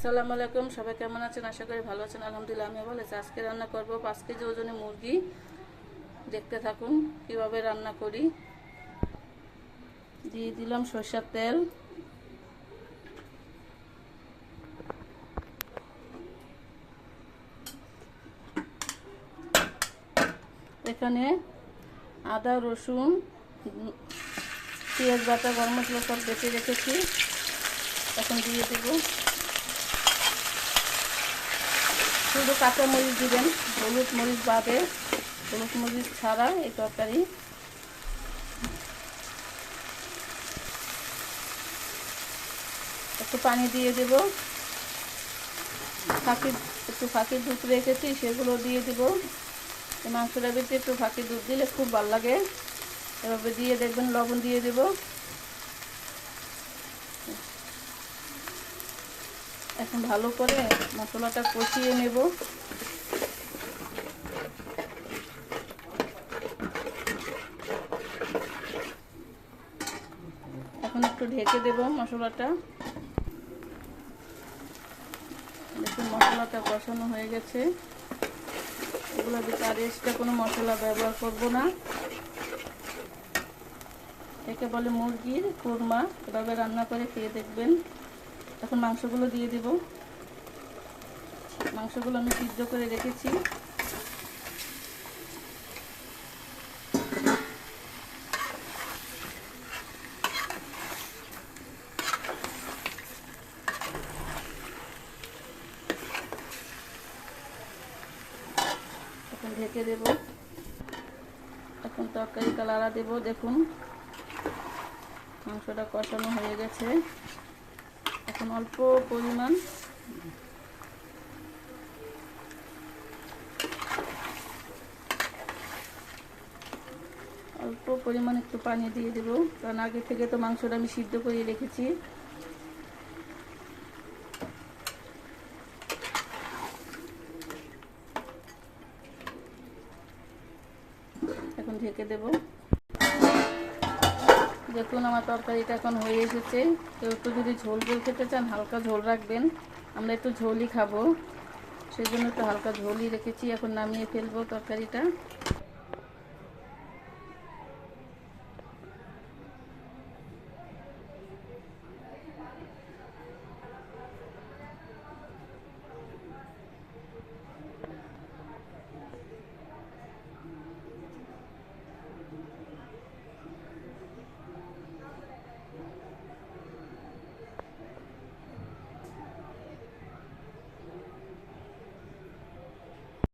আসসালামু আলাইকুম, সবাই কেমন আছেন? আশা করি ভালো আছেন। আলহামদুলিল্লাহ আমি ভালো আছি। আজকে রান্না করব 5 কেজি ওজনের মুরগি। দেখতে থাকুন কিভাবে রান্না করি। দিয়ে দিলাম সরষের তেল, এখানে আদা রসুন পেঁয়াজ বাটা গরম মশলা সব বেটে রেখেছি, এখন দিয়ে দেবো। শুধু কাঁচা মরিচ দিবেন, হলুদ মরিচ বাদে, হলুদ মরিচ ছাড়া এই তরকারি। একটু পানি দিয়ে দেব, একটু ফাঁকি দুধ রেখেছি সেগুলো দিয়ে দেব। এই মাংসটা বেটে একটু ফাঁকি দুধ দিলে খুব ভালো লাগে। এভাবে দিয়ে দেখবেন, লবণ দিয়ে দেব। এখন ভালো করে মশলাটা কষিয়ে নেব। এখন একটু ঢেকে দেব মশলাটা। দেখুন মশলাটা কষানো হয়ে গেছে। এগুলো দিতে আর এক্সট্রা কোনো মশলা ব্যবহার করব না। একে বলে মুরগির কোরমা, এভাবে রান্না করে খেয়ে দেখবেন। এখন মাংসগুলো দিয়ে দেব। মাংসগুলো আমি সিদ্ধ করে রেখেছি। এখন ঢেকে দেব। এখন তরকারি কালারা দেব। দেখুন মাংসটা কষানো হয়ে গেছে। এখন অল্প পরিমাণ একটু পানি দিয়ে দেব, কারণ আগে থেকে তো মাংসটা আমি সিদ্ধ করে রেখেছি। এখন ঢেকে দেব। দেখুন আমার তরকারিটা এখন হয়ে এসেছে। কেউ একটু যদি ঝোল খেতে চান হালকা ঝোল রাখবেন, আমরা একটু ঝোলই খাবো, সেই জন্য একটু হালকা ঝোলই রেখেছি। এখন নামিয়ে ফেলবো তরকারিটা।